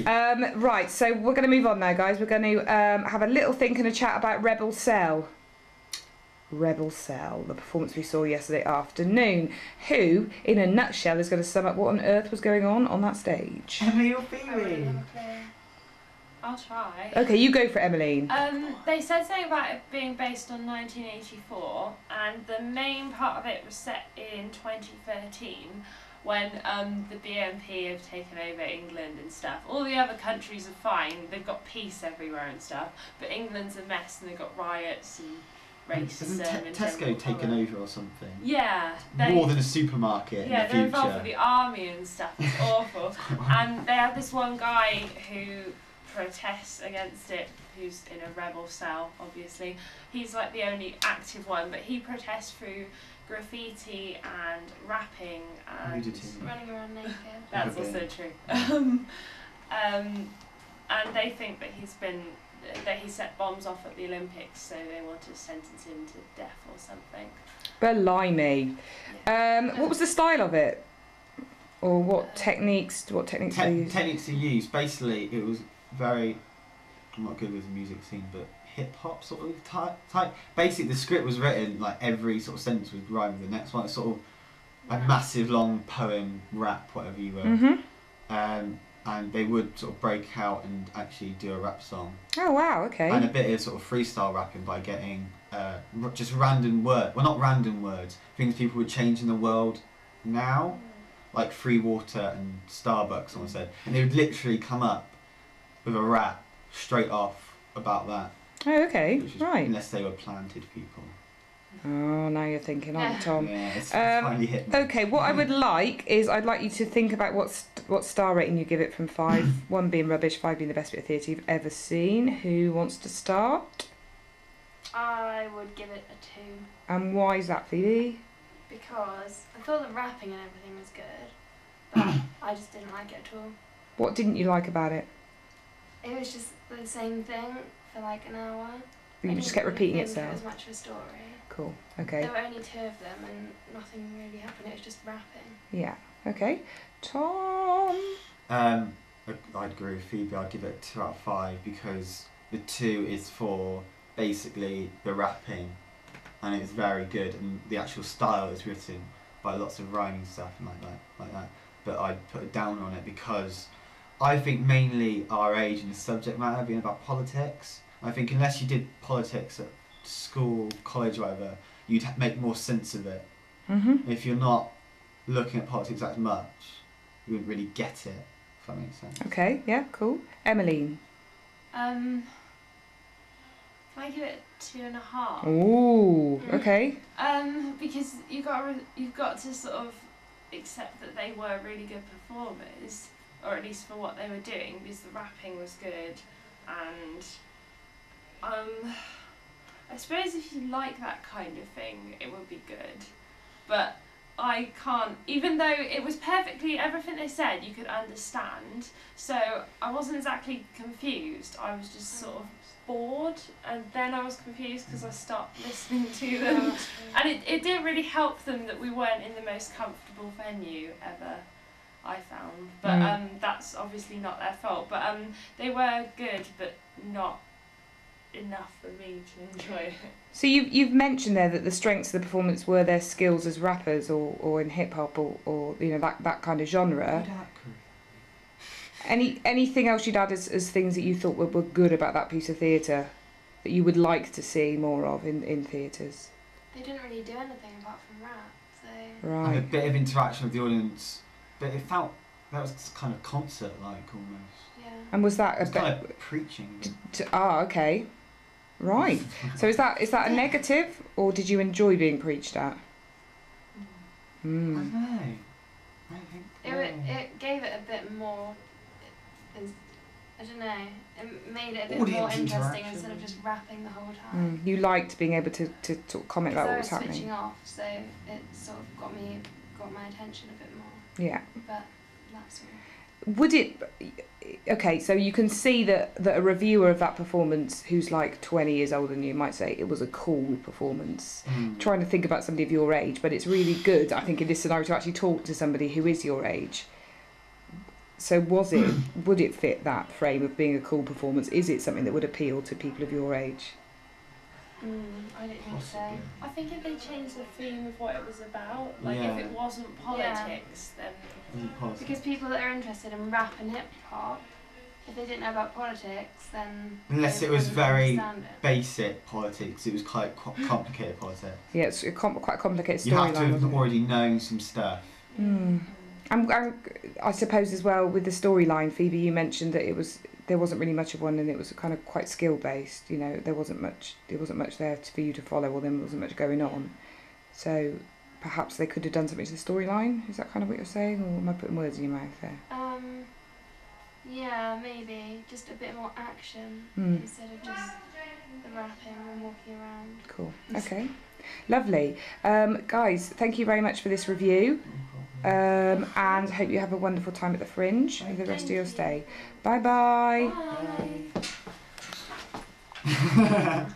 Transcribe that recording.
Right, so we're going to move on now, guys. We're going to have a little think and a chat about Rebel Cell. Rebel Cell, the performance we saw yesterday afternoon, who, in a nutshell, is going to sum up what on earth was going on that stage. Emily or I really Phoebe? have a clue. I'll try. Okay, you go for Emmeline. They said something about it being based on 1984, and the main part of it was set in 2013, when the BNP have taken over England and stuff. All the other countries are fine, they've got peace everywhere and stuff, but England's a mess and they've got riots and racism and Tesco taken over or something? Yeah. More than a supermarket yeah, in the they're involved future. with the army and stuff. It's awful. And they have this one guy who protests against it, who's in a rebel cell, obviously. He's like the only active one, but he protests through graffiti and rapping and Nudity. running around naked. That's also true. And they think that he set bombs off at the Olympics, so they want to sentence him to death or something. Blimey. Yeah. What was the style of it? Or what techniques were used? Techniques he used, basically it was very, I'm not good with the music scene, but hip hop sort of type. Basically the script was written, like every sort of sentence would rhyme with the next one. It's sort of a massive long poem, rap, whatever you will. And they would sort of break out and actually do a rap song. Oh wow, okay. And a bit of sort of freestyle rapping by getting just random words, well not random words, things people would change in the world now, like free water and Starbucks, someone said. And they would literally come up with a rap straight off about that. Oh, okay, Is, right. Unless they were planted people. Oh, now you're thinking, aren't you, Tom? Yeah, it's finally hit me. Okay, what I would like is I'd like you to think about what star rating you give it from 5. 1 being rubbish, 5 being the best bit of theatre you've ever seen. Who wants to start? I would give it a 2. And why is that, Phoebe? Because I thought the rapping and everything was good, but I just didn't like it at all. What didn't you like about it? It was just the same thing for like an hour. You just kept repeating It itself. was much of a story. Cool. Okay. There were only 2 of them and nothing really happened. It was just rapping. Yeah. Okay. Tom. I'd agree with Phoebe. I'd give it a 2 out of 5 because the 2 is for basically the rapping, and it's very good, and the actual style is written by lots of rhyming stuff and like that. But I'd put a downer on it because I think mainly our age and the subject matter being about politics. I think unless you did politics at school, college, whatever, you'd make more sense of it. If you're not looking at politics that much, you wouldn't really get it, if that makes sense. Okay, yeah, cool. Emmeline. Can I give it 2.5? Ooh, okay. Because you've got to sort of accept that they were really good performers, or at least for what they were doing, because the rapping was good, and I suppose if you like that kind of thing, it would be good. But I can't, even though it was perfectly, everything they said you could understand, so I wasn't exactly confused, I was just sort of bored, and then I was confused because I stopped listening to them. And it didn't really help them that we weren't in the most comfortable venue ever, I found. But that's obviously not their fault. But they were good, but not enough for me to enjoy it. So you've mentioned there that the strengths of the performance were their skills as rappers or in hip hop or you know that kind of genre. Anything else you'd add as things that you thought were good about that piece of theatre that you would like to see more of in theatres? They didn't really do anything apart from rap, so... Right. And a bit of interaction with the audience, but it felt, that was kind of concert-like almost. Yeah. And was that It was kind of preaching. okay. Right. So is that a negative, or did you enjoy being preached at? I don't know. I think It gave it a bit more... I don't know. It made it a bit Audience more interesting interaction. instead of just rapping the whole time. You liked being able to sort of comment about what was Because I was happening. switching off, so it sort of got my attention a bit more. Yeah. But that's all. Would it... Okay, so you can see that a reviewer of that performance who's like 20 years older than you might say it was a cool performance. Trying to think about somebody of your age, but it's really good, I think, in this scenario to actually talk to somebody who is your age. So would it fit that frame of being a cool performance? Is it something that would appeal to people of your age? I don't think so. I think if they changed the theme of what it was about, like Yeah. if it wasn't politics, then Because people that are interested in rap and hip hop, if they didn't know about politics, then Unless they it was wouldn't very understand it. basic politics, it was quite complicated politics. Yeah, it's quite a complicated You have to storyline. have already known some stuff. I suppose as well with the storyline, Phoebe, you mentioned that there wasn't really much of one, and it was kind of quite skill based. You know, there wasn't much there for you to follow, or there wasn't much going on. So perhaps they could have done something to the storyline. Is that kind of what you're saying, or am I putting words in your mouth there? Yeah, maybe just a bit more action instead of just the rapping and walking around. Cool. Okay. Lovely. Guys, thank you very much for this review. And hope you have a wonderful time at the Fringe for the rest of your stay. Bye bye. Bye.